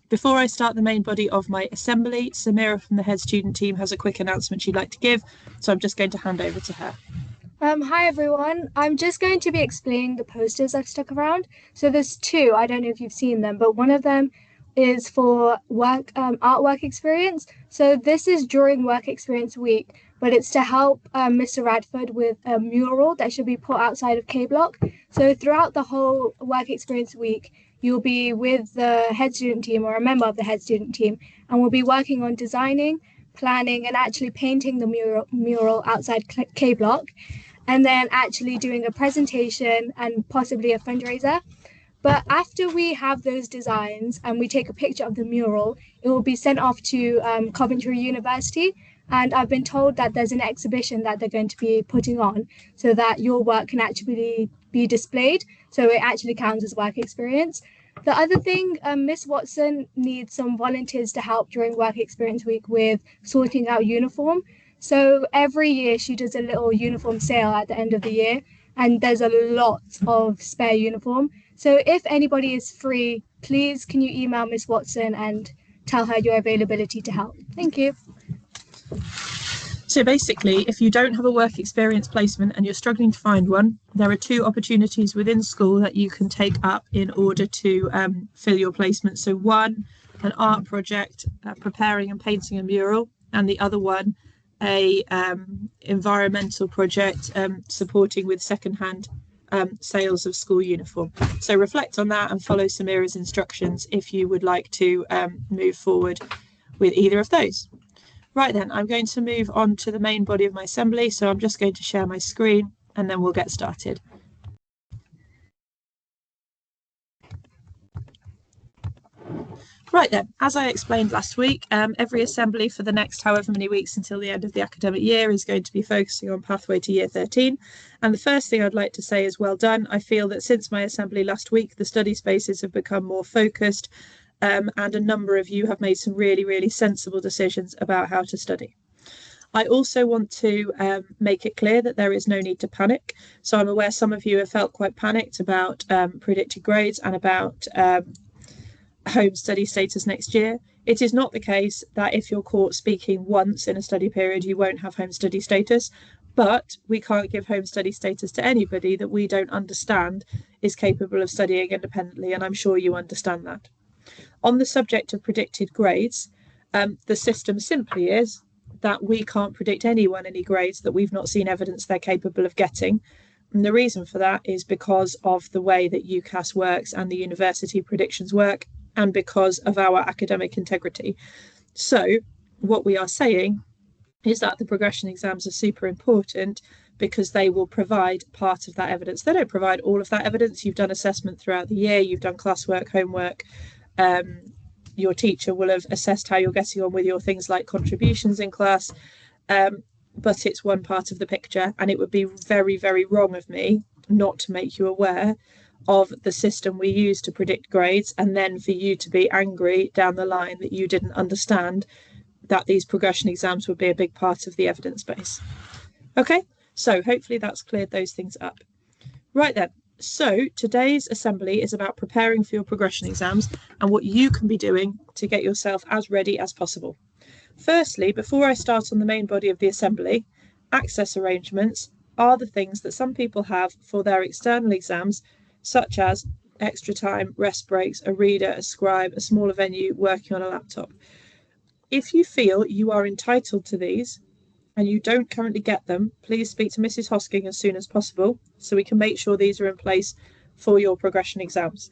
Before I start the main body of my assembly, Samira from the head student team has a quick announcement she'd like to give, so I'm just going to hand over to her. Hi everyone. I'm just going to be explaining the posters I've stuck around. So there's two, I don't know if you've seen them, but one of them is for artwork experience. So this is during work experience week, but it's to help Mr. Radford with a mural that should be put outside of K Block. So throughout the whole work experience week, you'll be with the head student team or a member of the head student team, and we'll be working on designing, planning, and actually painting the mural outside K Block, and then actually doing a presentation and possibly a fundraiser. But after we have those designs and we take a picture of the mural, it will be sent off to Coventry University. And I've been told that there's an exhibition that they're going to be putting on so that your work can actually be displayed. So it actually counts as work experience. The other thing, Miss Watson needs some volunteers to help during work experience week with sorting out uniform. So every year she does a little uniform sale at the end of the year, and there's a lot of spare uniform. So if anybody is free, please can you email Miss Watson and tell her your availability to help. Thank you. So basically, if you don't have a work experience placement and you're struggling to find one, there are two opportunities within school that you can take up in order to fill your placement. So one, an art project, preparing and painting a mural, and the other one, a environmental project supporting with secondhand sales of school uniform. So reflect on that and follow Samira's instructions if you would like to move forward with either of those. Right then, I'm going to move on to the main body of my assembly, so I'm just going to share my screen and then we'll get started. Right then, as I explained last week, every assembly for the next however many weeks until the end of the academic year is going to be focusing on Pathway to Year 13. And the first thing I'd like to say is well done. I feel that since my assembly last week, the study spaces have become more focused, and a number of you have made some really, really sensible decisions about how to study. I also want to make it clear that there is no need to panic. So I'm aware some of you have felt quite panicked about predicted grades and about home study status next year. It is not the case that if you're caught speaking once in a study period, you won't have home study status, but we can't give home study status to anybody that we don't understand is capable of studying independently, and I'm sure you understand that. On the subject of predicted grades, the system simply is that we can't predict anyone any grades that we've not seen evidence they're capable of getting. And the reason for that is because of the way that UCAS works and the university predictions work, and because of our academic integrity. So what we are saying is that the progression exams are super important because they will provide part of that evidence. They don't provide all of that evidence. You've done assessment throughout the year, you've done classwork, homework, your teacher will have assessed how you're getting on with your things like contributions in class, but it's one part of the picture, and it would be very, very wrong of me not to make you aware of the system we use to predict grades, and then for you to be angry down the line that you didn't understand that these progression exams would be a big part of the evidence base. Okay, so hopefully that's cleared those things up. Right then, so today's assembly is about preparing for your progression exams and what you can be doing to get yourself as ready as possible. Firstly, before I start on the main body of the assembly, access arrangements are the things that some people have for their external exams, such as extra time, rest breaks, a reader, a scribe, a smaller venue, working on a laptop. If you feel you are entitled to these and you don't currently get them, please speak to Mrs. Hosking as soon as possible so we can make sure these are in place for your progression exams.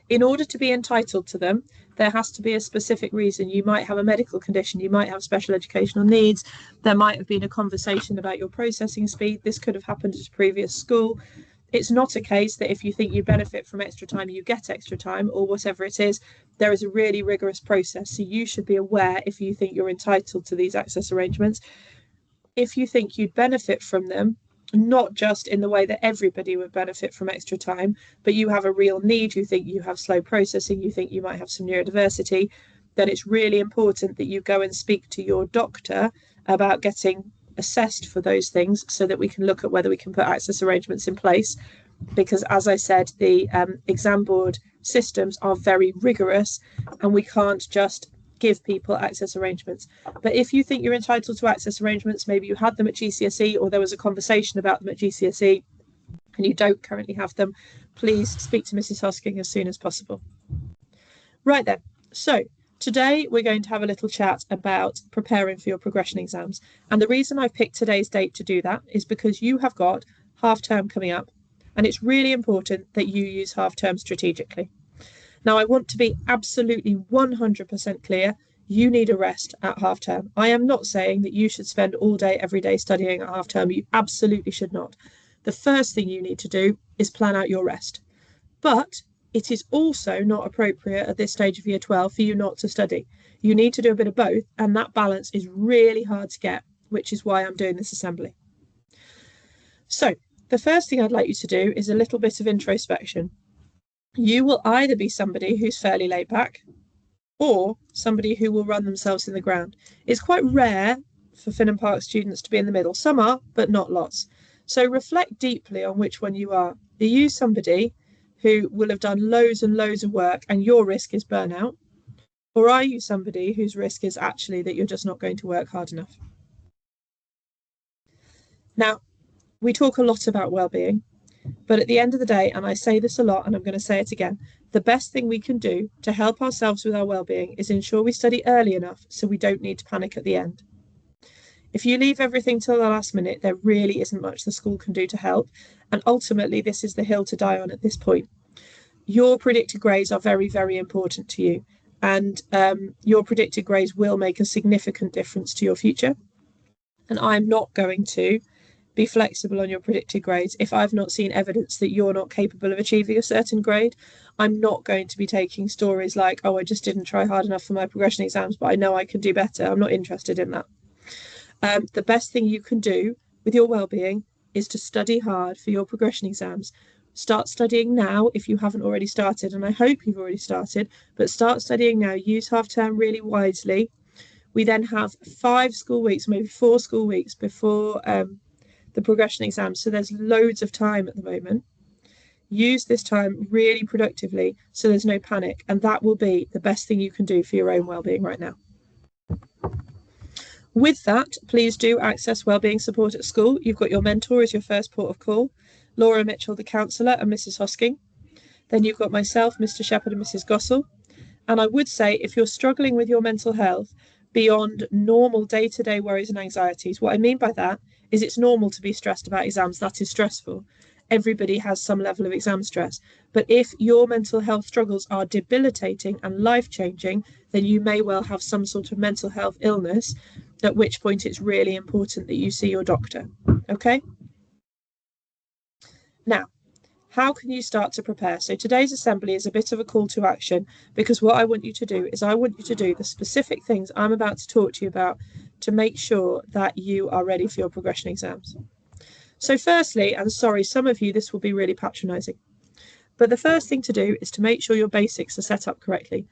In order to be entitled to them, there has to be a specific reason. You might have a medical condition, you might have special educational needs, there might have been a conversation about your processing speed, this could have happened at a previous school. It's not a case that if you think you benefit from extra time, you get extra time, or whatever it is. There is a really rigorous process, so you should be aware if you think you're entitled to these access arrangements. If you think you'd benefit from them, not just in the way that everybody would benefit from extra time, but you have a real need, you think you have slow processing, you think you might have some neurodiversity, then it's really important that you go and speak to your doctor about getting assessed for those things so that we can look at whether we can put access arrangements in place. because, as I said, the exam board systems are very rigorous and we can't just give people access arrangements. But if you think you're entitled to access arrangements, maybe you had them at GCSE or there was a conversation about them at GCSE and you don't currently have them, please speak to Mrs. Hosking as soon as possible. Right then, so today we're going to have a little chat about preparing for your progression exams. And the reason I've picked today's date to do that is because you have got half term coming up and it's really important that you use half term strategically. Now, I want to be absolutely 100% clear. You need a rest at half term. I am not saying that you should spend all day, every day studying at half term. You absolutely should not. The first thing you need to do is plan out your rest. But it is also not appropriate at this stage of year 12 for you not to study. You need to do a bit of both, and that balance is really hard to get, which is why I'm doing this assembly. So the first thing I'd like you to do is a little bit of introspection. You will either be somebody who's fairly laid back or somebody who will run themselves in the ground. It's quite rare for Finham Park students to be in the middle. Some are, but not lots. So reflect deeply on which one you are. Are you somebody who will have done loads and loads of work and your risk is burnout? Or are you somebody whose risk is actually that you're just not going to work hard enough? Now, we talk a lot about well-being. But at the end of the day, and I say this a lot and I'm going to say it again, the best thing we can do to help ourselves with our well-being is ensure we study early enough so we don't need to panic at the end. If you leave everything till the last minute, there really isn't much the school can do to help. And ultimately, this is the hill to die on at this point. Your predicted grades are very, very important to you. And your predicted grades will make a significant difference to your future. And I'm not going to be flexible on your predicted grades if I've not seen evidence that you're not capable of achieving a certain grade. I'm not going to be taking stories like, oh, I just didn't try hard enough for my progression exams, but I know I can do better. I'm not interested in that. The best thing you can do with your well-being is to study hard for your progression exams. Start studying now if you haven't already started, and I hope you've already started, but start studying now. Use half term really wisely. We then have 5 school weeks, maybe 4 school weeks before the progression exams, so there's loads of time at the moment. Use this time really productively so there's no panic, and that will be the best thing you can do for your own well-being right now. With that, please do access wellbeing support at school. You've got your mentor as your first port of call, Laura Mitchell, the counsellor, and Mrs. Hosking. Then you've got myself, Mr. Shepherd, and Mrs. Gossel. And I would say if you're struggling with your mental health beyond normal day-to-day worries and anxieties, what I mean by that is it's normal to be stressed about exams. That is stressful. Everybody has some level of exam stress. But if your mental health struggles are debilitating and life-changing, then you may well have some sort of mental health illness, at which point it's really important that you see your doctor. Okay? Now, how can you start to prepare? So today's assembly is a bit of a call to action, because what I want you to do is I want you to do the specific things I'm about to talk to you about to make sure that you are ready for your progression exams. So firstly, and sorry, some of you, this will be really patronising, but the first thing to do is to make sure your basics are set up correctly.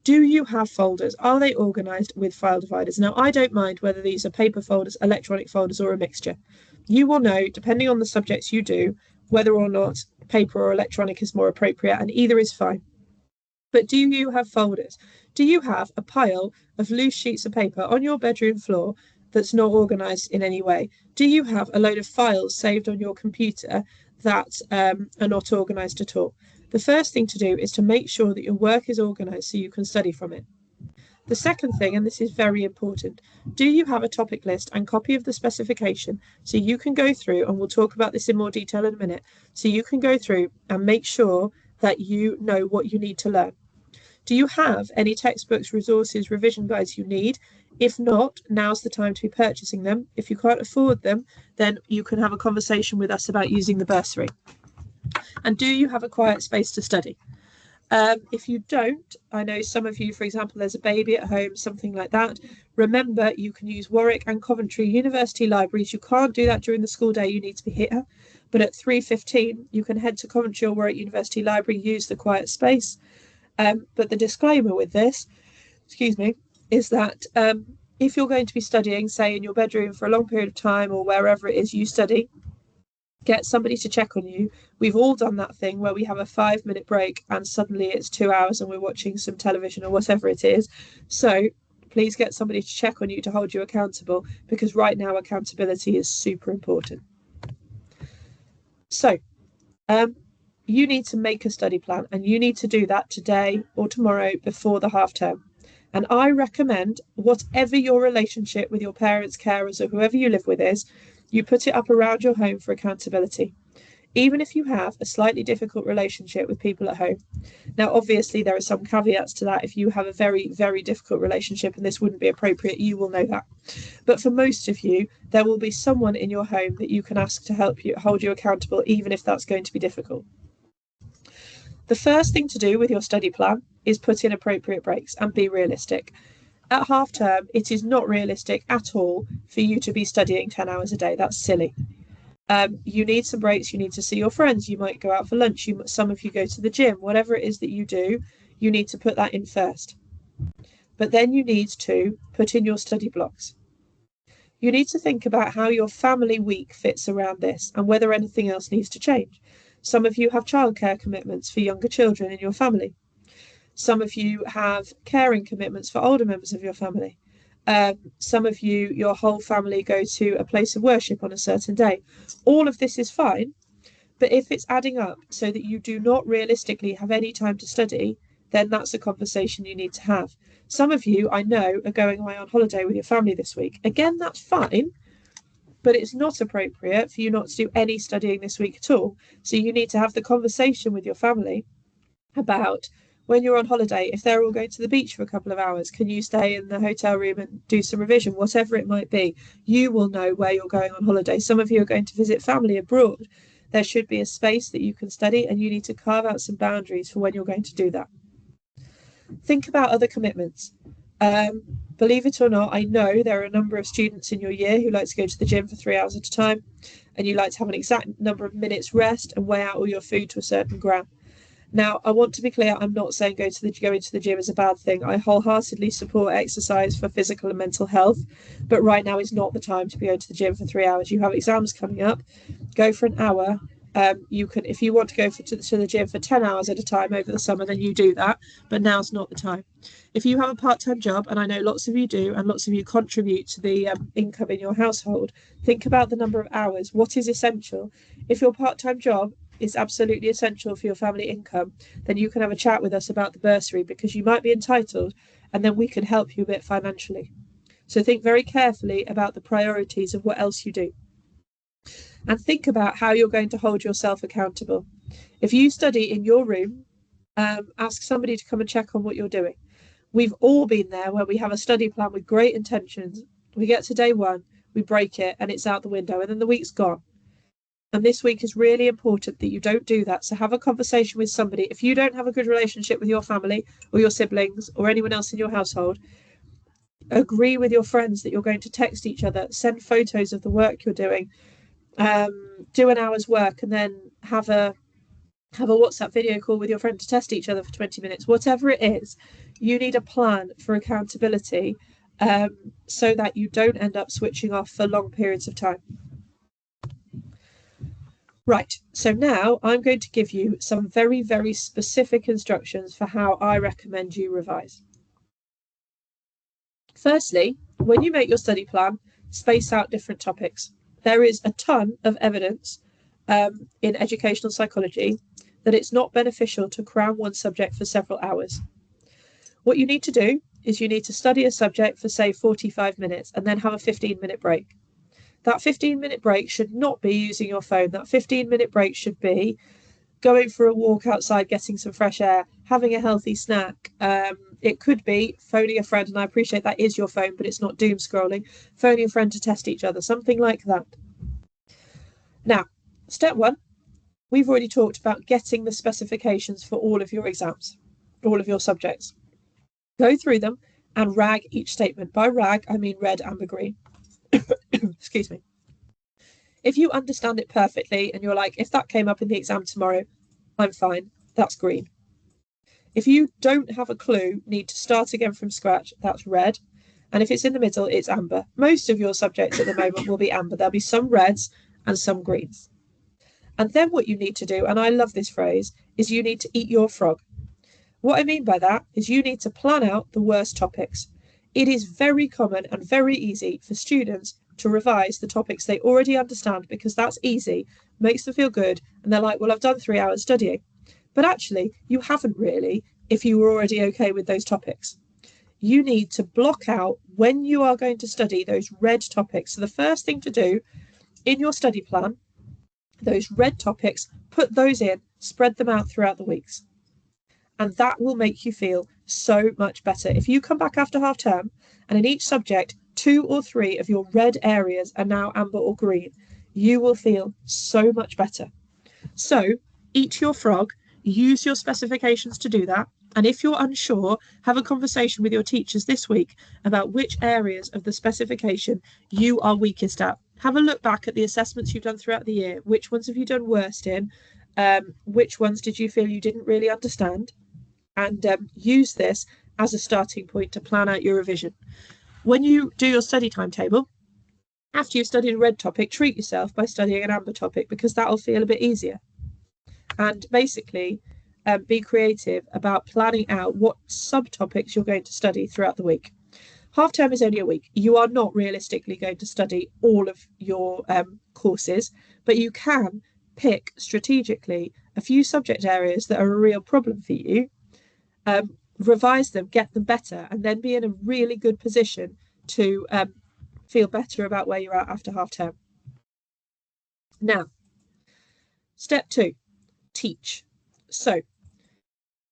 Do you have folders? Are they organised with file dividers? Now, I don't mind whether these are paper folders, electronic folders, or a mixture. You will know, depending on the subjects you do, whether or not paper or electronic is more appropriate, and either is fine. But do you have folders? Do you have a pile of loose sheets of paper on your bedroom floor that's not organised in any way? Do you have a load of files saved on your computer that are not organised at all? The first thing to do is to make sure that your work is organised so you can study from it. The second thing, and this is very important, do you have a topic list and copy of the specification so you can go through, and we'll talk about this in more detail in a minute, so you can go through and make sure that you know what you need to learn? Do you have any textbooks, resources, revision guides you need? If not, now's the time to be purchasing them. If you can't afford them, then you can have a conversation with us about using the bursary. And do you have a quiet space to study? If you don't, I know some of you, for example, there's a baby at home, something like that. Remember, you can use Warwick and Coventry University libraries. You can't do that during the school day. You need to be here. But at 3:15, you can head to Coventry or Warwick University Library, use the quiet space. But the disclaimer with this, is that if you're going to be studying, say in your bedroom for a long period of time or wherever it is you study, Get somebody to check on you. We've all done that thing where we have a 5-minute break and suddenly it's 2 hours and we're watching some television or whatever it is. So please get somebody to check on you to hold you accountable, because right now accountability is super important. So you need to make a study plan, and you need to do that today or tomorrow before the half term. And I recommend, whatever your relationship with your parents, carers, or whoever you live with is, you put it up around your home for accountability, even if you have a slightly difficult relationship with people at home. Now, obviously, there are some caveats to that. If you have a very, very difficult relationship and this wouldn't be appropriate, you will know that. But for most of you, there will be someone in your home that you can ask to help you, hold you accountable, even if that's going to be difficult. The first thing to do with your study plan is put in appropriate breaks and be realistic. At half term, it is not realistic at all for you to be studying 10 hours a day. That's silly. You need some breaks. You need to see your friends. You might go out for lunch. Some of you go to the gym. Whatever it is that you do, you need to put that in first. But then you need to put in your study blocks. You need to think about how your family week fits around this and whether anything else needs to change. Some of you have childcare commitments for younger children in your family. Some of you have caring commitments for older members of your family. Some of you, your whole family go to a place of worship on a certain day. All of this is fine, but if it's adding up so that you do not realistically have any time to study, then that's a conversation you need to have. Some of you, I know, are going away on holiday with your family this week. Again, that's fine, but it's not appropriate for you not to do any studying this week at all. So you need to have the conversation with your family about, when you're on holiday, if they're all going to the beach for a couple of hours, can you stay in the hotel room and do some revision, whatever it might be. You will know where you're going on holiday. Some of you are going to visit family abroad. There should be a space that you can study, and you need to carve out some boundaries for when you're going to do that. Think about other commitments. Believe it or not, I know there are a number of students in your year who like to go to the gym for 3 hours at a time, and you like to have an exact number of minutes rest and weigh out all your food to a certain gram. Now, I want to be clear, I'm not saying going to the gym is a bad thing. I wholeheartedly support exercise for physical and mental health, but right now is not the time to be going to the gym for 3 hours. You have exams coming up, go for an hour. You can, if you want to go to the gym for 10 hours at a time over the summer, then you do that, but now's not the time. If you have a part-time job, and I know lots of you do, and lots of you contribute to the income in your household, think about the number of hours. What is essential? If your part-time job is absolutely essential for your family income, then you can have a chat with us about the bursary, because you might be entitled, and then we can help you a bit financially. So think very carefully about the priorities of what else you do. And think about how you're going to hold yourself accountable. If you study in your room, ask somebody to come and check on what you're doing. We've all been there where we have a study plan with great intentions. We get to day one, we break it, and it's out the window, and then the week's gone. And this week is really important that you don't do that. So have a conversation with somebody. If you don't have a good relationship with your family or your siblings or anyone else in your household, agree with your friends that you're going to text each other, send photos of the work you're doing, do an hour's work, and then have a WhatsApp video call with your friend to test each other for 20 minutes. Whatever it is, you need a plan for accountability, so that you don't end up switching off for long periods of time. Right, so now I'm going to give you some very, very specific instructions for how I recommend you revise. Firstly, when you make your study plan, space out different topics. There is a ton of evidence in educational psychology that it's not beneficial to cram one subject for several hours. What you need to do is you need to study a subject for, say, 45 minutes and then have a 15-minute break. That 15-minute break should not be using your phone. That 15-minute break should be going for a walk outside, getting some fresh air, having a healthy snack. It could be phoning a friend, and I appreciate that is your phone, but it's not doom scrolling. Phoning a friend to test each other, something like that. Now, step one, we've already talked about getting the specifications for all of your exams, all of your subjects. Go through them and rag each statement. By rag, I mean red, amber, green. Excuse me. If you understand it perfectly and you're like, if that came up in the exam tomorrow, I'm fine, that's green. If you don't have a clue, need to start again from scratch, that's red. And if it's in the middle, it's amber. Most of your subjects at the moment will be amber. There'll be some reds and some greens. And then what you need to do, and I love this phrase, is you need to eat your frog. What I mean by that is you need to plan out the worst topics. It is very common and very easy for students to revise the topics they already understand because that's easy, makes them feel good, and they're like, well, I've done 3 hours studying. But actually, you haven't really if you were already okay with those topics. You need to block out when you are going to study those red topics. So the first thing to do in your study plan, those red topics, put those in, spread them out throughout the weeks. And that will make you feel so much better. If you come back after half term and in each subject, 2 or 3 of your red areas are now amber or green, you will feel so much better. So eat your frog, use your specifications to do that. And if you're unsure, have a conversation with your teachers this week about which areas of the specification you are weakest at. Have a look back at the assessments you've done throughout the year. Which ones have you done worst in? Which ones did you feel you didn't really understand? And use this as a starting point to plan out your revision. When you do your study timetable, after you've studied a red topic, treat yourself by studying an amber topic because that'll feel a bit easier. And basically, be creative about planning out what subtopics you're going to study throughout the week. Half term is only a week. You are not realistically going to study all of your courses, but you can pick strategically a few subject areas that are a real problem for you, revise them, get them better, and then be in a really good position to feel better about where you're at after half term. Now, step 2, teach. So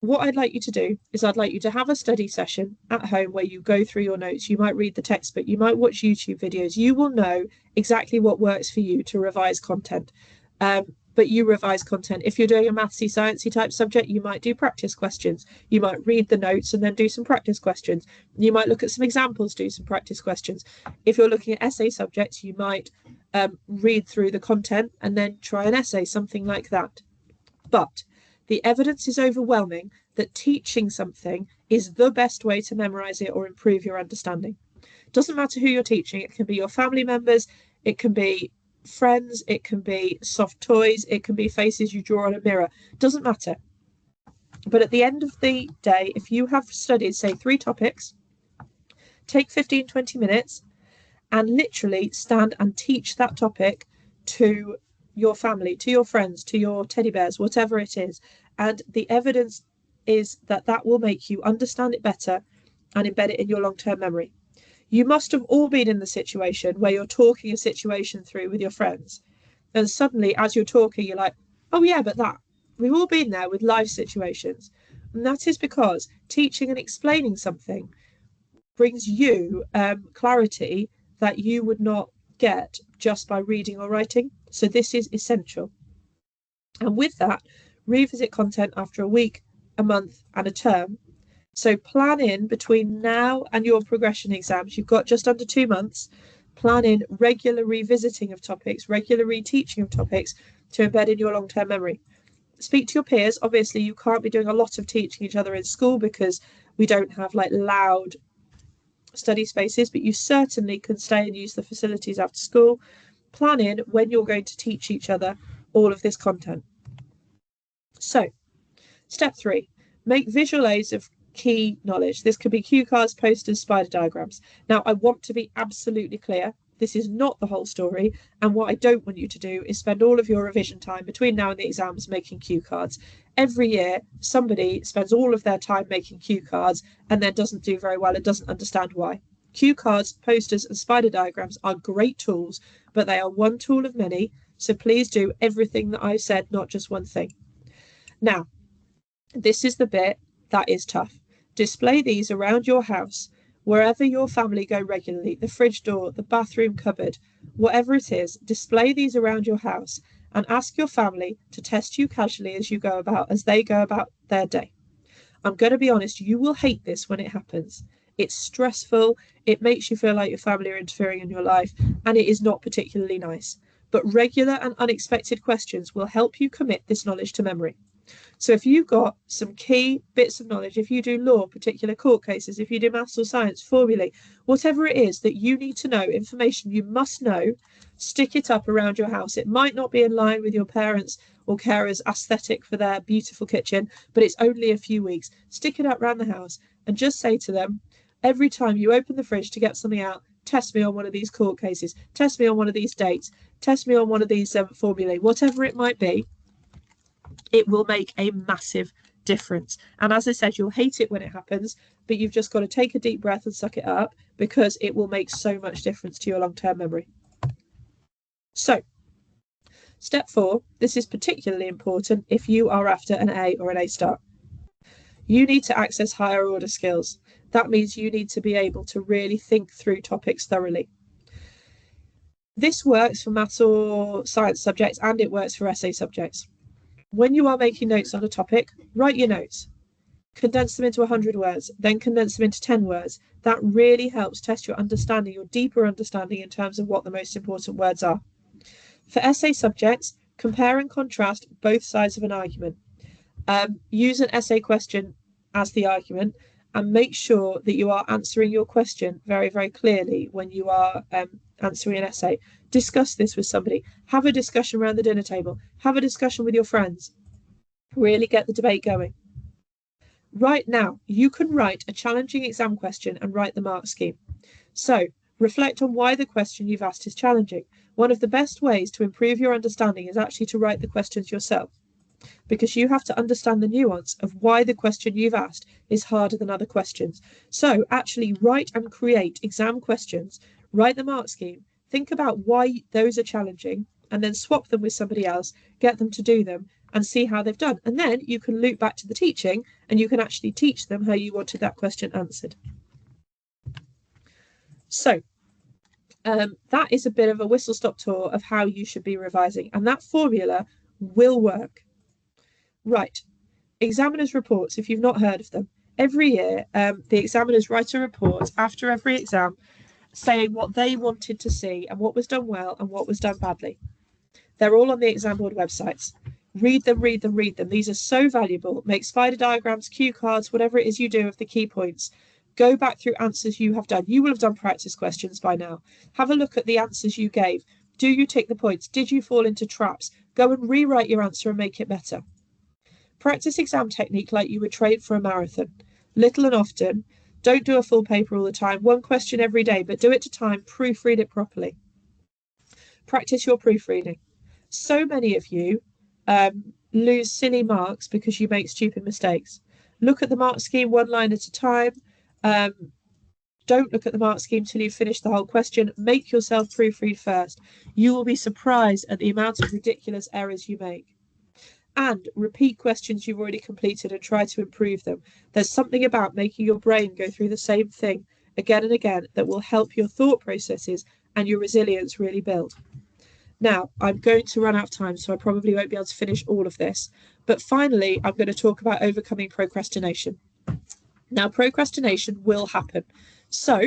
what I'd like you to do is I'd like you to have a study session at home where you go through your notes. You might read the textbook, you might watch YouTube videos. You will know exactly what works for you to revise content. But you revise content. If you're doing a mathsy, sciencey type subject, you might do practice questions. You might read the notes and then do some practice questions. You might look at some examples, do some practice questions. If you're looking at essay subjects, you might read through the content and then try an essay, something like that. But the evidence is overwhelming that teaching something is the best way to memorize it or improve your understanding. It doesn't matter who you're teaching. It can be your family members, it can be friends, it can be soft toys, it can be faces you draw on a mirror. It doesn't matter. But at the end of the day, if you have studied, say, 3 topics, take 15-20 minutes and literally stand and teach that topic to your family, to your friends, to your teddy bears, whatever it is. And the evidence is that that will make you understand it better and embed it in your long-term memory. You must have all been in the situation where you're talking a situation through with your friends. And suddenly, as you're talking, you're like, oh yeah, but that. We've all been there with life situations. And that is because teaching and explaining something brings you clarity that you would not get just by reading or writing. So this is essential. And with that, revisit content after a week, a month, and a term. So plan in between now and your progression exams. You've got just under 2 months. Plan in regular revisiting of topics, regular reteaching of topics to embed in your long-term memory. Speak to your peers. Obviously, you can't be doing a lot of teaching each other in school because we don't have like loud study spaces, but you certainly can stay and use the facilities after school. Plan in when you're going to teach each other all of this content. So, step 3, make visual aids of key knowledge. This could be cue cards, posters, spider diagrams. Now, I want to be absolutely clear. This is not the whole story. And what I don't want you to do is spend all of your revision time between now and the exams making cue cards. Every year, somebody spends all of their time making cue cards and then doesn't do very well and doesn't understand why. Cue cards, posters, and spider diagrams are great tools, but they are one tool of many. So please do everything that I've said, not just one thing. Now, this is the bit that is tough. Display these around your house, wherever your family go regularly, the fridge door, the bathroom cupboard, whatever it is, display these around your house and ask your family to test you casually as they go about their day. I'm going to be honest, you will hate this when it happens. It's stressful, it makes you feel like your family are interfering in your life, and it is not particularly nice. But regular and unexpected questions will help you commit this knowledge to memory. So if you've got some key bits of knowledge, if you do law, particular court cases, if you do maths or science, formulae, whatever it is that you need to know, information you must know, stick it up around your house. It might not be in line with your parents' or carers' aesthetic for their beautiful kitchen, but it's only a few weeks. Stick it up around the house and just say to them, every time you open the fridge to get something out, test me on one of these court cases, test me on one of these dates, test me on one of these formulae, whatever it might be. It will make a massive difference. And as I said, you'll hate it when it happens, but you've just got to take a deep breath and suck it up, because it will make so much difference to your long-term memory. So, step 4, this is particularly important if you are after an A or an A star. You need to access higher order skills. That means you need to be able to really think through topics thoroughly. This works for maths or science subjects, and it works for essay subjects. When you are making notes on a topic, write your notes. Condense them into 100 words, then condense them into 10 words. That really helps test your understanding, your deeper understanding in terms of what the most important words are. For essay subjects, compare and contrast both sides of an argument. Use an essay question as the argument, and make sure that you are answering your question very, very clearly when you are answering an essay. Discuss this with somebody. Have a discussion around the dinner table. Have a discussion with your friends. Really get the debate going. Right now, you can write a challenging exam question and write the mark scheme. So, reflect on why the question you've asked is challenging. One of the best ways to improve your understanding is actually to write the questions yourself, because you have to understand the nuance of why the question you've asked is harder than other questions. So actually write and create exam questions, write the mark scheme, think about why those are challenging, and then swap them with somebody else, get them to do them, and see how they've done. And then you can loop back to the teaching, and you can actually teach them how you wanted that question answered. So that is a bit of a whistle-stop tour of how you should be revising, and that formula will work. Right, examiners' reports, if you've not heard of them. Every year, the examiners write a report after every exam saying what they wanted to see and what was done well and what was done badly. They're all on the exam board websites. Read them, read them, read them. These are so valuable. Make spider diagrams, cue cards, whatever it is you do of the key points. Go back through answers you have done. You will have done practice questions by now. Have a look at the answers you gave. Do you tick the points? Did you fall into traps? Go and rewrite your answer and make it better. Practice exam technique like you would train for a marathon. Little and often. Don't do a full paper all the time. One question every day, but do it to time. Proofread it properly. Practice your proofreading. So many of you lose silly marks because you make stupid mistakes. Look at the mark scheme one line at a time. Don't look at the mark scheme till you've finished the whole question. Make yourself proofread first. You will be surprised at the amount of ridiculous errors you make. And repeat questions you've already completed and try to improve them. There's something about making your brain go through the same thing again and again that will help your thought processes and your resilience really build. Now, I'm going to run out of time, so I probably won't be able to finish all of this. But finally, I'm going to talk about overcoming procrastination. Now, procrastination will happen. So,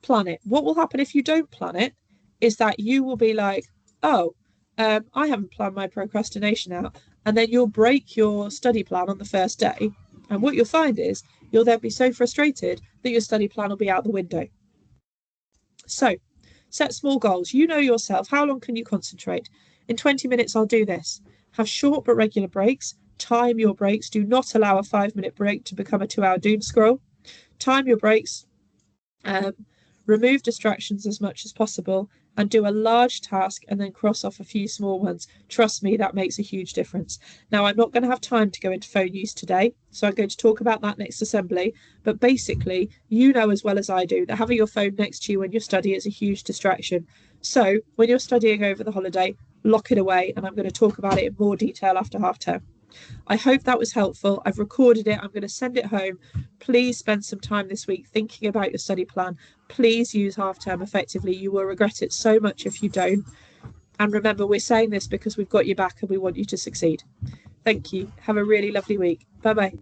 plan it. What will happen if you don't plan it is that you will be like, oh, I haven't planned my procrastination out. And then you'll break your study plan on the first day. And what you'll find is you'll then be so frustrated that your study plan will be out the window. So, set small goals. You know yourself. How long can you concentrate? In 20 minutes, I'll do this. Have short but regular breaks. Time your breaks. Do not allow a 5-minute break to become a 2-hour doom scroll. Time your breaks. Remove distractions as much as possible, and do a large task and then cross off a few small ones. Trust me, that makes a huge difference. Now, I'm not going to have time to go into phone use today, so I'm going to talk about that next assembly. But basically, you know as well as I do that having your phone next to you when you study is a huge distraction. So when you're studying over the holiday, lock it away, and I'm going to talk about it in more detail after half term. I hope that was helpful. I've recorded it. I'm going to send it home. Please spend some time this week thinking about your study plan. Please use half term effectively. You will regret it so much if you don't. And remember, we're saying this because we've got you back and we want you to succeed. Thank you. Have a really lovely week. Bye-bye.